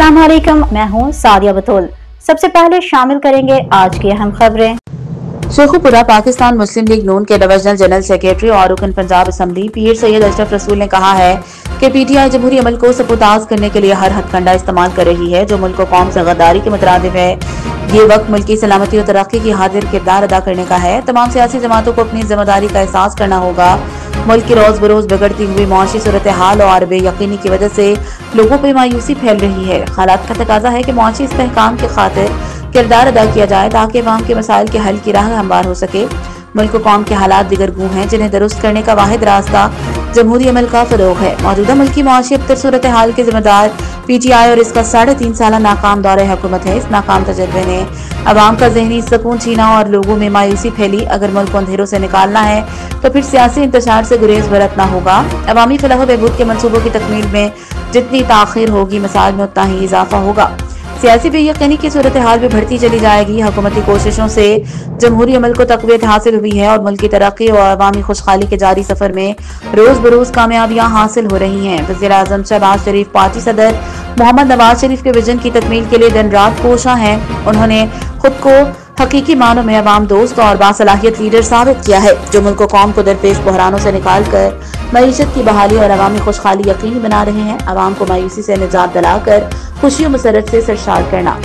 अस्सलाम वालेकुम, मैं हूँ सादिया बतूल। सबसे पहले शामिल करेंगे आज की अहम खबरें। शेखुपुरा पाकिस्तान मुस्लिम लीग नून के डिविजनल जनरल सेक्रेटरी और रुकन पंजाब असम्बली पीर सैयद अशरफ रसूल ने कहा है कि पीटीआई जमहूरी अमल को सबूताज करने के लिए हर हथकंडा इस्तेमाल कर रही है जो मुल्क कौम से गद्दारी के मुतरादिफ है। ये वक्त मुल्क की सलामती और तरक्की की हाजिर किरदार अदा करने का है। तमाम सियासी जमातों को अपनी जिम्मेदारी का एहसास करना होगा। मुल्क की रोज बरोज बिगड़ती हुई मुआशी सूरत हाल और बेयकीनी की वजह से लोगों पर मायूसी फैल रही है। हालात का तकाजा है कि मुआशी इस्तेहकाम की खातिर किरदार अदा किया जाए ताकि अवाम के मसाइल के हल की राह हमवार हो सके। मुल्क कौम के हालात दिगर गूं हैं जिन्हें दुरुस्त करने का वाहिद रास्ता जमहूरी अमल का फरोग है। मौजूदा मुल्की मुआशी अबतर सूरत हाल के जिम्मेदार पीटीआई और इसका 3.5 साल नाकाम दौरे हुकूमत है। इस नाकाम तजर्बे ने अवाम का ज़हनी सुकून छीना और लोगों में मायूसी फैली। अगर मुल्क को अंधेरों से निकालना है तो फिर सियासी इंतशार से गुरेज बरतना होगा। अवामी फलाह बहबूद के मनसूबों की तकमील में जितनी ताखीर होगी मसाइल में उतना ही इजाफा होगा। सियासी बेयकीनी की सूरत हाल भी बढ़ती चली जाएगी। हुकूमती कोशिशों से जमहूरी अमल को तक़वियत हासिल हुई है और मुल्क की तरक्की और अवामी खुशहाली के जारी सफर में रोज बरोज कामयाबियां हासिल हो रही हैं। वज़ीर आज़म शहबाज शरीफ पार्टी सदर मोहम्मद नवाज शरीफ के विजन की तकमील के लिए दिन रात कोशा हैं। उन्होंने खुद को हकीकी मानों में अवाम दोस्त और बासलाहियत लीडर साबित किया है जो मुल्क कौम को दरपेश बहरानों से निकाल कर मईशत की बहाली और अवामी खुशहाली यकीनी बना रहे हैं। अवाम को मायूसी से निजात दिलाकर खुशी और मसरत से सरशार करना।